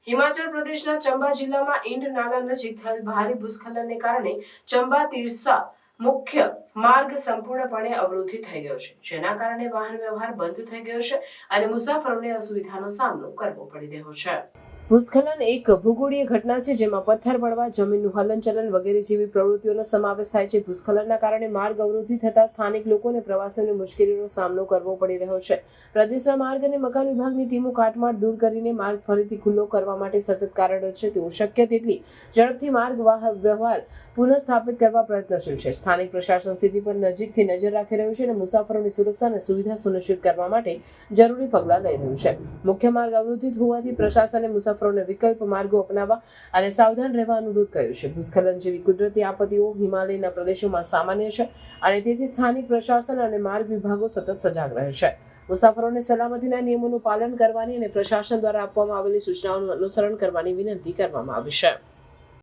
હિમાચલ પ્રદેશના ચંબા જિલ્લામાં ઈંડ નાલા નજીક થયેલ ભારે ભૂસ્ખલનને કારણે ચંબા તીરસા મુખ્ય માર્ગ સંપૂર્ણપણે અવરોધિત થઈ ગયો છે, જેના કારણે વાહન વ્યવહાર બંધ થઈ ગયો છે અને મુસાફરોને અસુવિધાનો સામનો કરવો પડી રહ્યો છે. ભૂસ્ખલન એક ભૂગોળીય ઘટના છે જેમાં પથ્થર પડવા, જમીનનું હલનચલન વગેરે જેવી પ્રવૃત્તિઓનો સમાવેશ થાય છે. ભૂસ્ખલનના કારણે માર્ગ અવરોધિત થતા સ્થાનિક લોકો અને પ્રવાસીઓને મુશ્કેલીનો સામનો કરવો પડી રહ્યો છે. પ્રદેશના માર્ગ અને મકાન વિભાગની ટીમો કાટમાળ દૂર કરીને માર્ગ ફરીથી ખુલ્લો કરવા માટે સતત કાર્યરત છે. તેઓ શક્ય તેટલી ઝડપથી માર્ગ વ્યવહાર પુનઃસ્થાપિત કરવા પ્રયત્નશીલ છે. સ્થાનિક પ્રશાસન સ્થિતિ પર નજીકથી નજર રાખી રહ્યું છે અને મુસાફરોની સુરક્ષા અને સુવિધા સુનિશ્ચિત કરવા માટે જરૂરી પગલાં લઈ રહ્યું છે. મુખ્ય માર્ગ અવરોધિત હોવાથી પ્રશાસને મુસાફરોને વિકલ્પ માર્ગો અપનાવવા અને સાવધાન રહેવા અનુરોધ કર્યો છે. ભૂસ્ખલન જેવી કુદરતી આપત્તિઓ હિમાલયના પ્રદેશોમાં સામાન્ય છે અને તેથી સ્થાનિક પ્રશાસન અને માર્ગ વિભાગો સતત સજાગ રહે છે. મુસાફરોને સલામતીના નિયમોનું પાલન કરવાની અને પ્રશાસન દ્વારા આપવામાં આવેલી સૂચનાઓનું અનુસરણ કરવાની વિનંતી કરવામાં આવી છે.